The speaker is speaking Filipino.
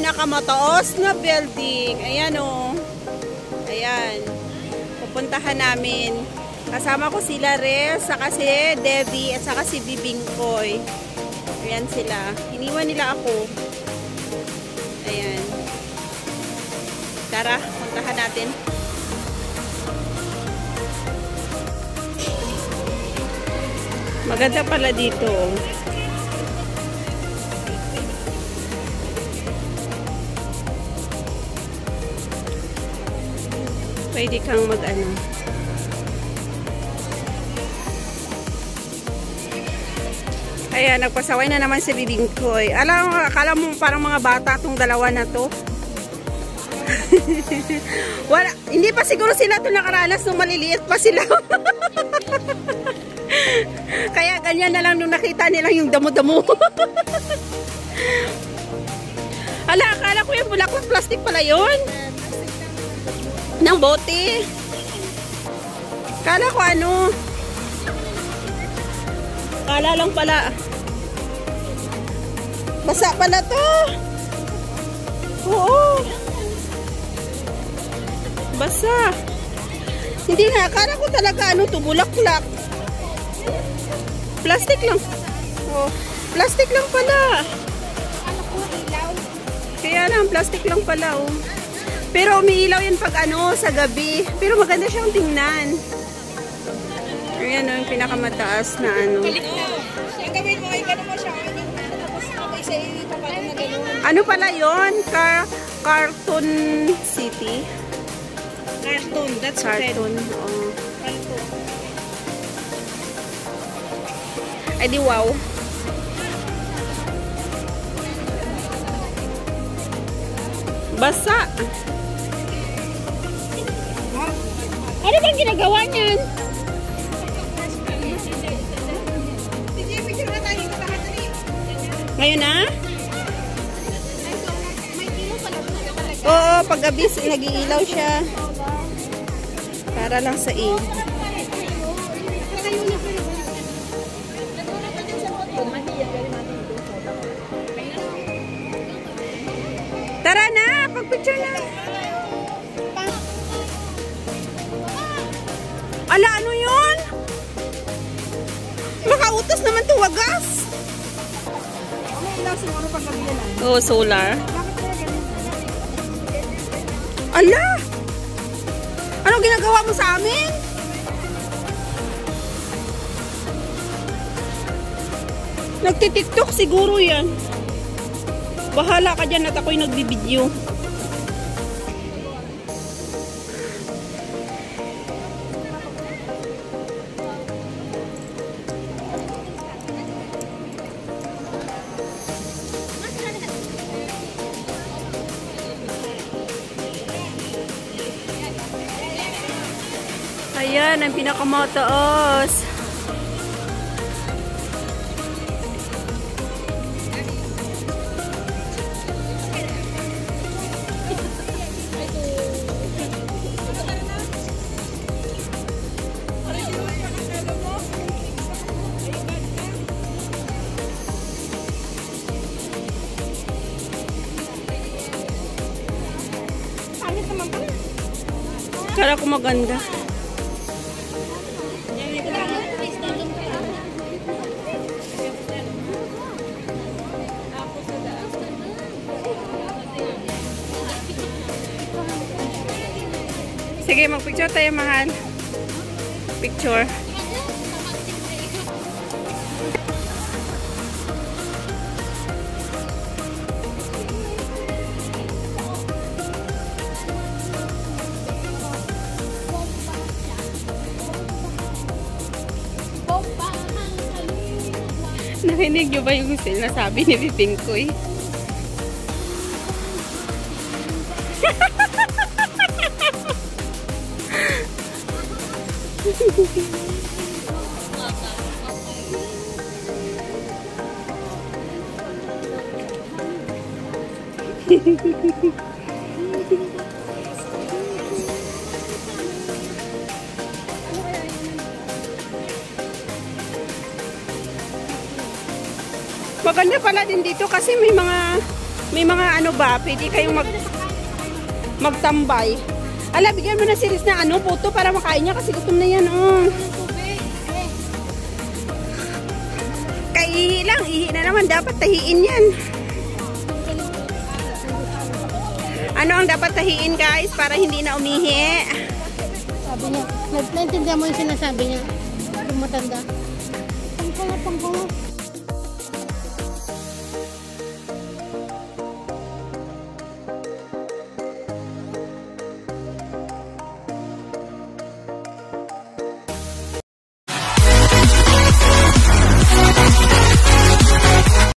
pinakamataas na building. Ayan o. Ayan. Pupuntahan namin. Kasama ko sila Res, saka si Debbie, at saka si Bibingkoy. Ayan sila. Iniwan nila ako. Ayan. Tara, puntahan natin. Maganda pala dito. Pwede kang mag-ano. Ayan, nagpasaway na naman si Bibingkoy. Akala mo parang mga bata tong dalawa na to. Wala, hindi pa siguro sila to nakaranas nung maliliit pa sila. Kaya ganyan na lang nung nakita nila yung damo-damo. Ala, akala ko yung bulaklak plastic pala yun. Ng bote. Akala ko ano. Akala lang pala. Basa pala to. Oo. Basa. Hindi na, akala ko talaga ano to, bulaklak. Plastic lang. Oh, plastic lang pala. Kaya lang, plastic lang pala, oh. Pero umiilaw yan pag ano, sa gabi. Pero maganda siyang tingnan. Ayan, oh, yung pinakamataas na ano. Ang gawin mo, ay gano'n mo siya. Tapos ako isa dito pa na gano'n. Ano pala yun? Cartoon City? Cartoon, that's Cartoon, oh. Cartoon. Ay di wow. Basa. Ano bang ginagawa niyan? Ngayon na? Oo, pag gabi nag-iilaw siya. Para lang sa iyo. Tara na, pagpicture na. Ala, ano yun? Makautos naman to, wagas. Oh, solar. Ala! Anong ginagawa mo sa amin? Nagtitiktok siguro yan. Bahala ka dyan at ako'y nagbibideo. Ayan, ang pinakamataas. Kala ko maganda. Sige, mag-picture tayo, mahal. Picture. Narinig nyo ba yung sinasabi ni Bibingkoy? Maganda pala din dito kasi may mga May mga ano ba, pwede kayong magtambay. Ala, bigyan mo na si Riz na ano, puto para makain niya kasi gutom na yan, oh. Kaihi lang, ihi na naman. Dapat tahiin yan. Ano ang dapat tahiin, guys, para hindi na umihi? Sabi niya, naintindihan mo yung sinasabi niya. Yung matanda. Pangkala.